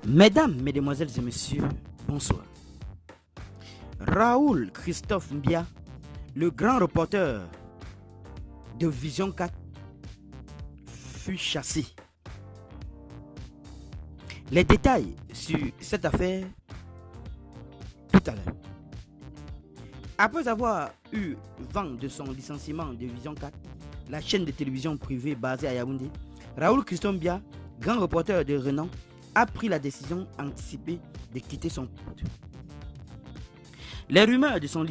Mesdames, Mesdemoiselles et Messieurs, bonsoir. Raoul Christophe Mbia, le grand reporter de Vision 4, fut chassé. Les détails sur cette affaire tout à l'heure. Après avoir eu vent de son licenciement de Vision 4, la chaîne de télévision privée basée à Yaoundé, Raoul Christophe Mbia, grand reporter de renom, a pris la décision anticipée de quitter son poste. Les rumeurs de son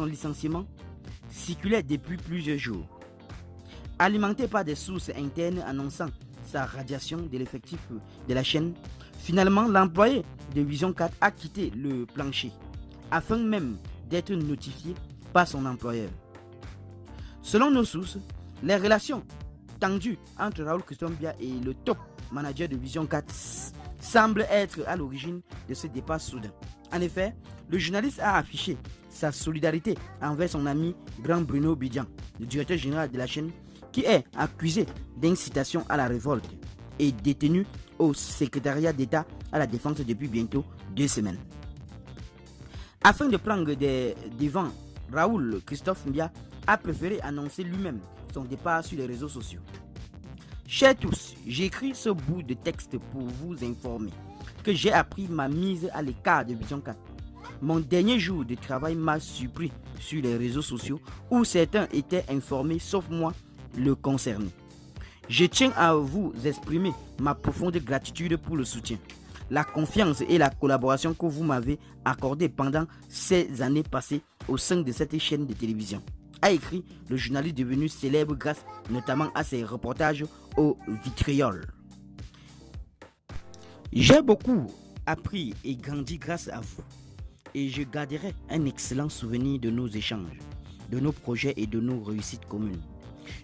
licenciement circulaient depuis plusieurs jours, alimentées par des sources internes annonçant sa radiation de l'effectif de la chaîne. Finalement, l'employé de Vision 4 a quitté le plancher, afin même d'être notifié par son employeur. Selon nos sources, les relations tendues entre Raoul Christophe Mbia et le top manager de Vision 4 semble être à l'origine de ce départ soudain. En effet, le journaliste a affiché sa solidarité envers son ami Grand Bruno Bidian, le directeur général de la chaîne, qui est accusé d'incitation à la révolte et détenu au secrétariat d'État à la défense depuis bientôt 2 semaines. Afin de prendre des devants, Raoul Christophe Mbia a préféré annoncer lui-même son départ sur les réseaux sociaux. Chers tous, j'écris ce bout de texte pour vous informer que j'ai appris ma mise à l'écart de Vision 4. Mon dernier jour de travail m'a surpris sur les réseaux sociaux où certains étaient informés sauf moi le concerné. Je tiens à vous exprimer ma profonde gratitude pour le soutien, la confiance et la collaboration que vous m'avez accordé pendant ces années passées au sein de cette chaîne de télévision, a écrit le journaliste devenu célèbre grâce notamment à ses reportages au vitriol. J'ai beaucoup appris et grandi grâce à vous et je garderai un excellent souvenir de nos échanges, de nos projets et de nos réussites communes.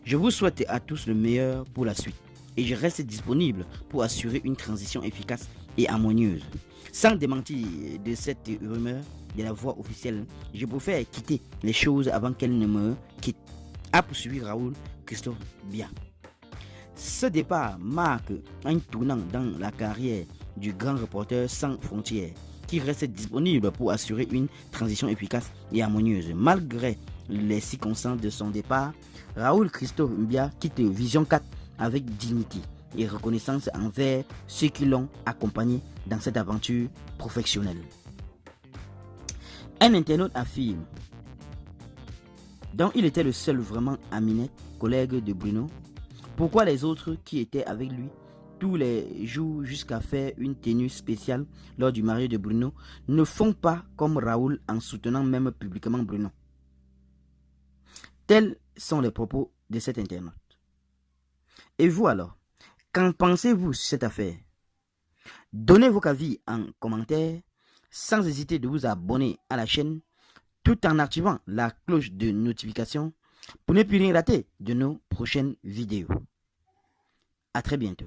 Je vous souhaite à tous le meilleur pour la suite et je reste disponible pour assurer une transition efficace et harmonieuse. Sans démentir de cette rumeur de la voix officielle, je préfère quitter les choses avant qu'elles ne me quittent, a poursuivi Raoul Christophe Mbia. Ce départ marque un tournant dans la carrière du grand reporter sans frontières qui reste disponible pour assurer une transition efficace et harmonieuse. Malgré les circonstances de son départ, Raoul Christophe Mbia quitte Vision 4 avec dignité et reconnaissance envers ceux qui l'ont accompagné dans cette aventure professionnelle. Un internaute affirme, donc il était le seul vraiment ami, collègue de Bruno. Pourquoi les autres qui étaient avec lui tous les jours jusqu'à faire une tenue spéciale lors du mariage de Bruno ne font pas comme Raoul en soutenant même publiquement Bruno? Tels sont les propos de cet internaute. Et vous alors, qu'en pensez-vous sur cette affaire? Donnez vos avis en commentaire, sans hésiter de vous abonner à la chaîne, tout en activant la cloche de notification pour ne plus rien rater de nos prochaines vidéos. À très bientôt.